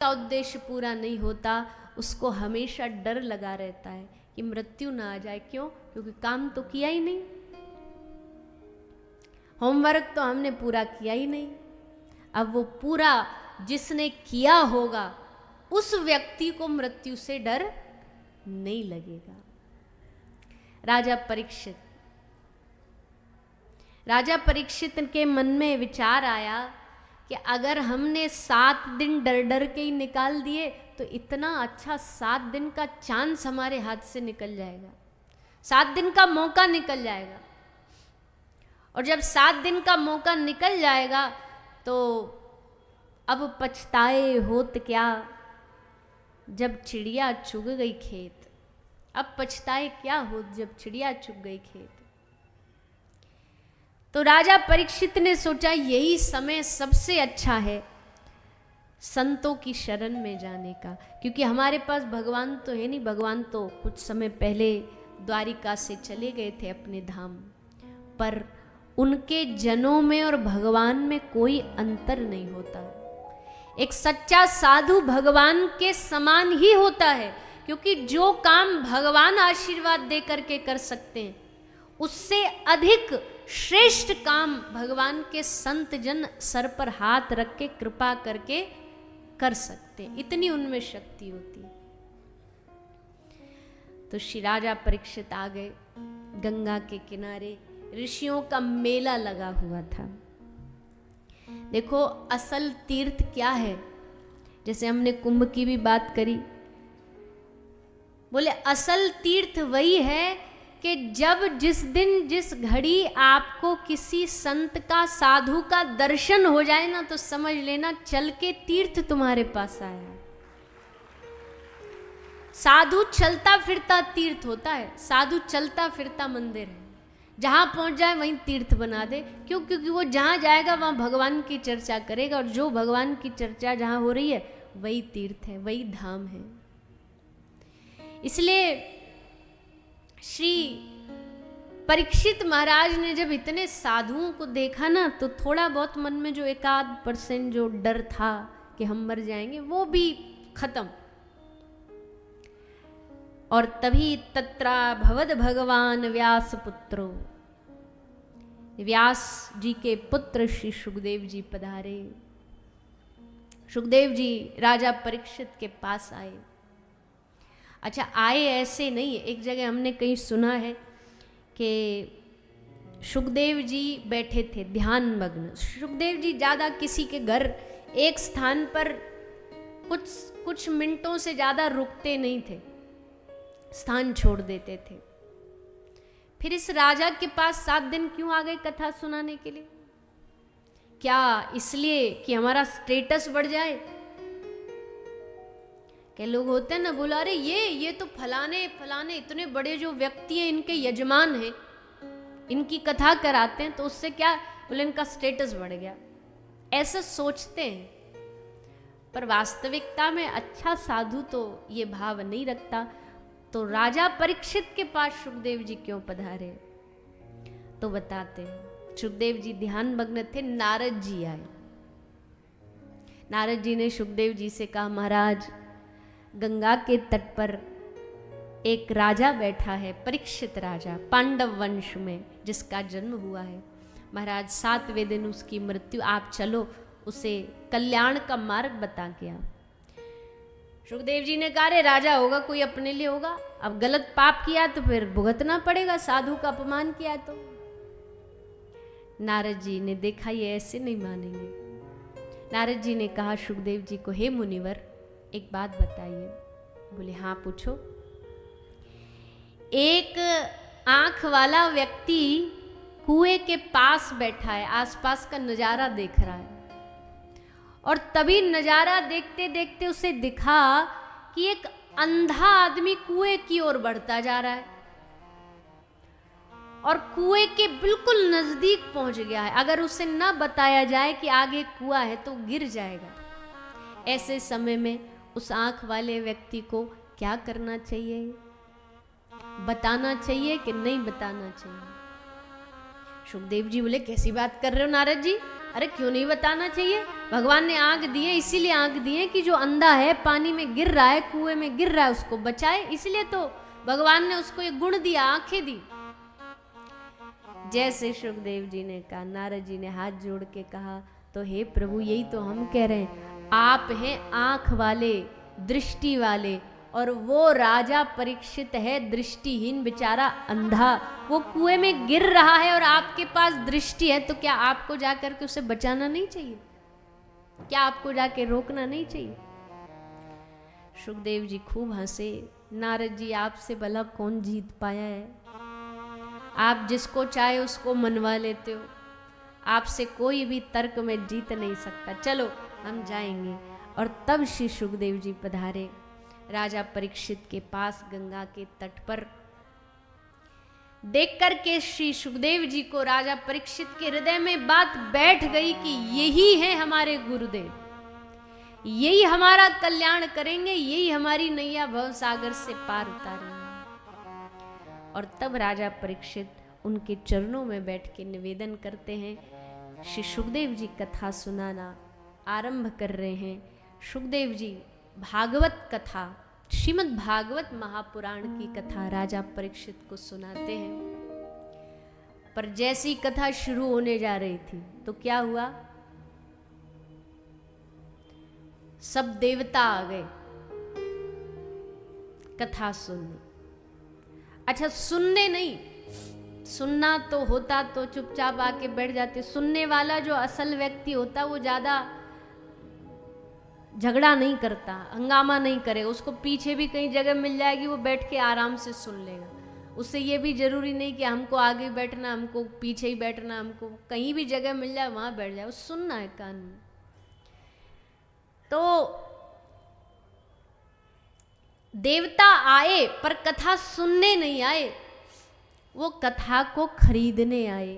का उद्देश्य पूरा नहीं होता, उसको हमेशा डर लगा रहता है कि मृत्यु ना आ जाए। क्यों? क्योंकि काम तो किया ही नहीं, होमवर्क तो हमने पूरा किया ही नहीं। अब वो पूरा जिसने किया होगा उस व्यक्ति को मृत्यु से डर नहीं लगेगा। राजा परीक्षित के मन में विचार आया कि अगर हमने 7 दिन डर डर के ही निकाल दिए तो इतना अच्छा 7 दिन का चांस हमारे हाथ से निकल जाएगा, 7 दिन का मौका निकल जाएगा। और जब 7 दिन का मौका निकल जाएगा तो अब पछताए होत क्या जब चिड़िया चुग गई खेत। अब पछताए क्या होत जब चिड़िया चुग गई खेत। तो राजा परीक्षित ने सोचा यही समय सबसे अच्छा है संतों की शरण में जाने का, क्योंकि हमारे पास भगवान तो है नहीं। भगवान तो कुछ समय पहले द्वारिका से चले गए थे अपने धाम, पर उनके जनों में और भगवान में कोई अंतर नहीं होता। एक सच्चा साधु भगवान के समान ही होता है, क्योंकि जो काम भगवान आशीर्वाद दे करके कर सकते हैं उससे अधिक श्रेष्ठ काम भगवान के संत जन सर पर हाथ रख के कृपा करके कर सकते हैं, इतनी उनमें शक्ति होती है। तो श्री राजा परीक्षित आ गए गंगा के किनारे, ऋषियों का मेला लगा हुआ था। देखो असल तीर्थ क्या है, जैसे हमने कुंभ की भी बात करी, बोले असल तीर्थ वही है कि जब जिस दिन जिस घड़ी आपको किसी संत का साधु का दर्शन हो जाए ना, तो समझ लेना चल के तीर्थ तुम्हारे पास आया है। साधु चलता फिरता तीर्थ होता है, साधु चलता फिरता मंदिर है, जहां पहुंच जाए वहीं तीर्थ बना दे। क्यों? क्योंकि वो जहां जाएगा वहां भगवान की चर्चा करेगा, और जो भगवान की चर्चा जहां हो रही है वही तीर्थ है, वही धाम है। इसलिए श्री परीक्षित महाराज ने जब इतने साधुओं को देखा ना, तो थोड़ा बहुत मन में जो 1-8% जो डर था कि हम मर जाएंगे वो भी खत्म। और तभी तत्रा भवद भगवान व्यास पुत्रो, व्यास जी के पुत्र श्री सुखदेव जी पधारे। सुखदेव जी राजा परीक्षित के पास आए। अच्छा, आए ऐसे नहीं, एक जगह हमने कहीं सुना है कि सुखदेव जी बैठे थे ध्यान मग्न। सुखदेव जी ज़्यादा किसी के घर एक स्थान पर कुछ मिनटों से ज़्यादा रुकते नहीं थे, स्थान छोड़ देते थे। फिर इस राजा के पास 7 दिन क्यों आ गए कथा सुनाने के लिए? क्या इसलिए कि हमारा स्टेटस बढ़ जाए? के लोग होते हैं ना, बोला अरे ये तो फलाने फलाने इतने बड़े जो व्यक्ति हैं इनके यजमान हैं, इनकी कथा कराते हैं, तो उससे क्या, बोले इनका स्टेटस बढ़ गया। ऐसा सोचते हैं, पर वास्तविकता में अच्छा साधु तो ये भाव नहीं रखता। तो राजा परीक्षित के पास सुखदेव जी क्यों पधारे, तो बताते हैं। सुखदेव जी ध्यान मग्न थे, नारद जी आए। नारद जी ने सुखदेव जी से कहा, महाराज गंगा के तट पर एक राजा बैठा है, परीक्षित राजा, पांडव वंश में जिसका जन्म हुआ है। महाराज 7वें दिन उसकी मृत्यु, आप चलो उसे कल्याण का मार्ग बता के आओ। सुखदेव जी ने कहा रे राजा होगा कोई अपने लिए होगा, अब गलत पाप किया तो फिर भुगतना पड़ेगा, साधु का अपमान किया तो। नारद जी ने देखा ये ऐसे नहीं मानेंगे। नारद जी ने कहा सुखदेव जी को, हे मुनिवर एक बात बताइए। बोले हाँ पूछो। एक आंख वाला व्यक्ति कुएं के पास बैठा है, आसपास का नजारा देख रहा है, और तभी नजारा देखते देखते उसे दिखा कि एक अंधा आदमी कुएं की ओर बढ़ता जा रहा है और कुएं के बिल्कुल नजदीक पहुंच गया है। अगर उसे न बताया जाए कि आगे कुआं है तो गिर जाएगा। ऐसे समय में उस आंख वाले व्यक्ति को क्या करना चाहिए? बताना चाहिए कि नहीं बताना चाहिए? सुखदेव जी बोले कैसी बात कर रहे हो नारद जी, अरे क्यों नहीं बताना चाहिए, भगवान ने आंख दिए, इसीलिए आंख दिए कि जो अंधा है पानी में गिर रहा है, कुएं में गिर रहा है, उसको बचाए, इसलिए तो भगवान ने उसको ये गुण दिया, आंखें दी। जैसे सुखदेव जी ने कहा, नारद जी ने हाथ जोड़ के कहा, तो हे प्रभु यही तो हम कह रहे हैं, आप हैं आंख वाले, दृष्टि वाले, और वो राजा परीक्षित है दृष्टिहीन बेचारा अंधा, वो कुएं में गिर रहा है और आपके पास दृष्टि है, तो क्या आपको जाकर के उसे बचाना नहीं चाहिए? क्या आपको जाके रोकना नहीं चाहिए? सुखदेव जी खूब हंसे, नारद जी आपसे भला कौन जीत पाया है, आप जिसको चाहे उसको मनवा लेते हो, आपसे कोई भी तर्क में जीत नहीं सकता, चलो हम जाएंगे। और तब श्री सुखदेव जी पधारे राजा परीक्षित के पास गंगा के तट पर। देख करके श्री सुखदेव जी को राजा परीक्षित के हृदय में बात बैठ गई कि यही है हमारे गुरुदेव, यही हमारा कल्याण करेंगे, यही हमारी नैया भव सागर से पार उतारेंगे। और तब राजा परीक्षित उनके चरणों में बैठ के निवेदन करते हैं। श्री सुखदेव जी कथा सुनाना आरंभ कर रहे हैं। सुखदेव जी भागवत कथा, श्रीमद् भागवत महापुराण की कथा राजा परीक्षित को सुनाते हैं। पर जैसी कथा शुरू होने जा रही थी तो क्या हुआ, सब देवता आ गए कथा सुनने। अच्छा सुनने नहीं, सुनना तो होता तो चुपचाप आके बैठ जाते, सुनने वाला जो असल व्यक्ति होता वो ज्यादा झगड़ा नहीं करता, हंगामा नहीं करेगा, उसको पीछे भी कहीं जगह मिल जाएगी, वो बैठ के आराम से सुन लेगा। उससे ये भी जरूरी नहीं कि हमको आगे बैठना, हमको पीछे ही बैठना, हमको कहीं भी जगह मिल जाए वहां बैठ जाए, वो सुनना है कान में। तो देवता आए पर कथा सुनने नहीं आए, वो कथा को खरीदने आए,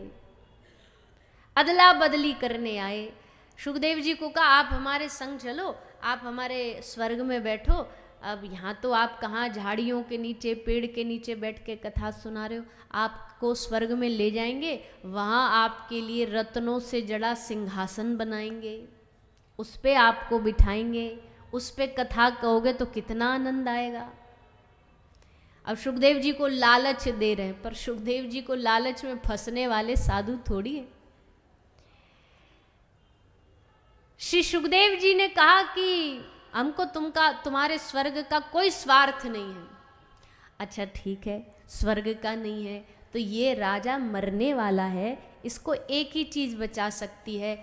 अदला बदली करने आए। सुखदेव जी को कहा आप हमारे संग चलो, आप हमारे स्वर्ग में बैठो। अब यहाँ तो आप कहाँ झाड़ियों के नीचे, पेड़ के नीचे बैठ के कथा सुना रहे हो, आपको स्वर्ग में ले जाएंगे, वहाँ आपके लिए रत्नों से जड़ा सिंहासन बनाएंगे, उस पे आपको बिठाएंगे, उस पे कथा कहोगे तो कितना आनंद आएगा। अब सुखदेव जी को लालच दे रहे हैं, पर सुखदेव जी को लालच में फंसने वाले साधु थोड़ी है। श्री सुखदेव जी ने कहा कि हमको तुम्हारे स्वर्ग का कोई स्वार्थ नहीं है। अच्छा ठीक है, स्वर्ग का नहीं है तो ये राजा मरने वाला है, इसको एक ही चीज बचा सकती है,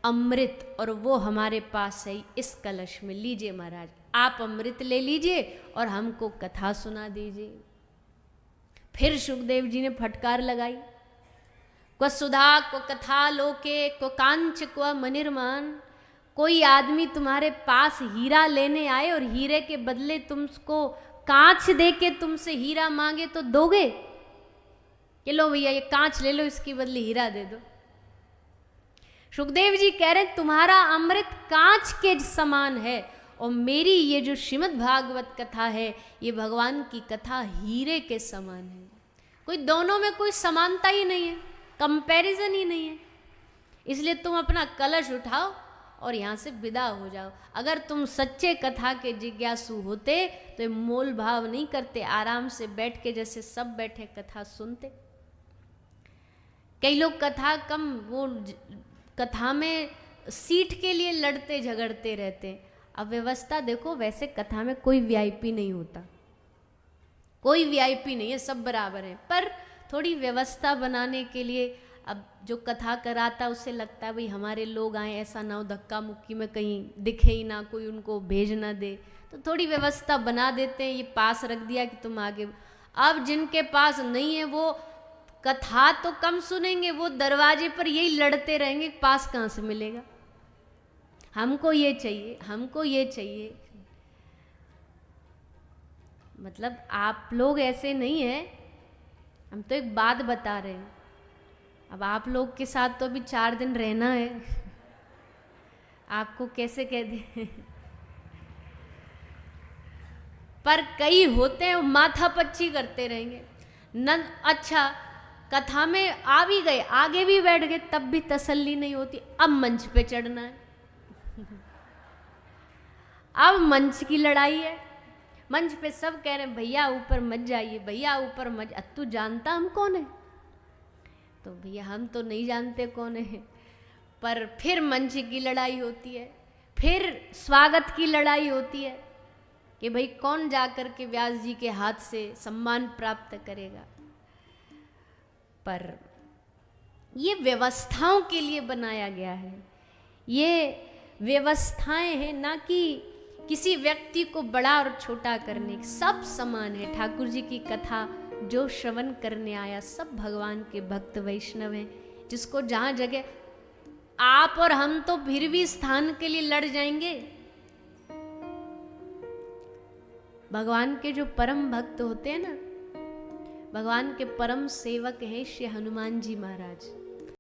अमृत, और वो हमारे पास है इस कलश में। लीजिए महाराज, आप अमृत ले लीजिए और हमको कथा सुना दीजिए। फिर सुखदेव जी ने फटकार लगाई, क्व सुधा क्व कथा लोके क्व कांच क्व मनिर्मान। कोई आदमी तुम्हारे पास हीरा लेने आए और हीरे के बदले तुमको कांच दे के तुमसे हीरा मांगे तो दोगे? कि लो भैया ये कांच ले लो, इसकी बदले हीरा दे दो। सुखदेव जी कह रहे तुम्हारा अमृत कांच के समान है और मेरी ये जो श्रीमद् भागवत कथा है ये भगवान की कथा हीरे के समान है। कोई दोनों में कोई समानता ही नहीं है, कंपैरिजन ही नहीं है। इसलिए तुम अपना कलश उठाओ और यहाँ से विदा हो जाओ। अगर तुम सच्चे कथा के जिज्ञासु होते तो मोल भाव नहीं करते, आराम से बैठ के जैसे सब बैठे कथा सुनते। कई लोग कथा कम, वो कथा में सीट के लिए लड़ते झगड़ते रहते हैं। अब व्यवस्था देखो, वैसे कथा में कोई वीआईपी नहीं होता, कोई वीआईपी नहीं है, सब बराबर है। पर थोड़ी व्यवस्था बनाने के लिए अब जो कथा कराता उसे लगता है भाई हमारे लोग आए, ऐसा ना हो धक्का मुक्की में कहीं दिखे ही ना, कोई उनको भेज ना दे, तो थोड़ी व्यवस्था बना देते हैं। ये पास रख दिया कि तुम आगे। अब जिनके पास नहीं है वो कथा तो कम सुनेंगे, वो दरवाजे पर यही लड़ते रहेंगे, पास कहाँ से मिलेगा, हमको ये चाहिए, हमको ये चाहिए। मतलब आप लोग ऐसे नहीं हैं, हम तो एक बात बता रहे हैं। अब आप लोग के साथ तो अभी 4 दिन रहना है, आपको कैसे कह दें। पर कई होते हैं वो माथा पच्ची करते रहेंगे। अच्छा कथा में आ भी गए, आगे भी बैठ गए, तब भी तसल्ली नहीं होती, अब मंच पे चढ़ना है। अब मंच की लड़ाई है। मंच पे सब कह रहे हैं भैया ऊपर मत जाइए, भैया ऊपर मत। तू जानता हम कौन है? तो भैया हम तो नहीं जानते कौन है। पर फिर मंच की लड़ाई होती है, फिर स्वागत की लड़ाई होती है कि भाई कौन जाकर के व्यास जी के हाथ से सम्मान प्राप्त करेगा। पर ये व्यवस्थाओं के लिए बनाया गया है, ये व्यवस्थाएं हैं, ना कि किसी व्यक्ति को बड़ा और छोटा करने। सब समान है। ठाकुर जी की कथा जो श्रवण करने आया सब भगवान के भक्त वैष्णव हैं, जिसको जहाँ जगह आप और हम तो फिर भी स्थान के लिए लड़ जाएंगे। भगवान के जो परम भक्त होते हैं ना, भगवान के परम सेवक हैं श्री हनुमान जी महाराज।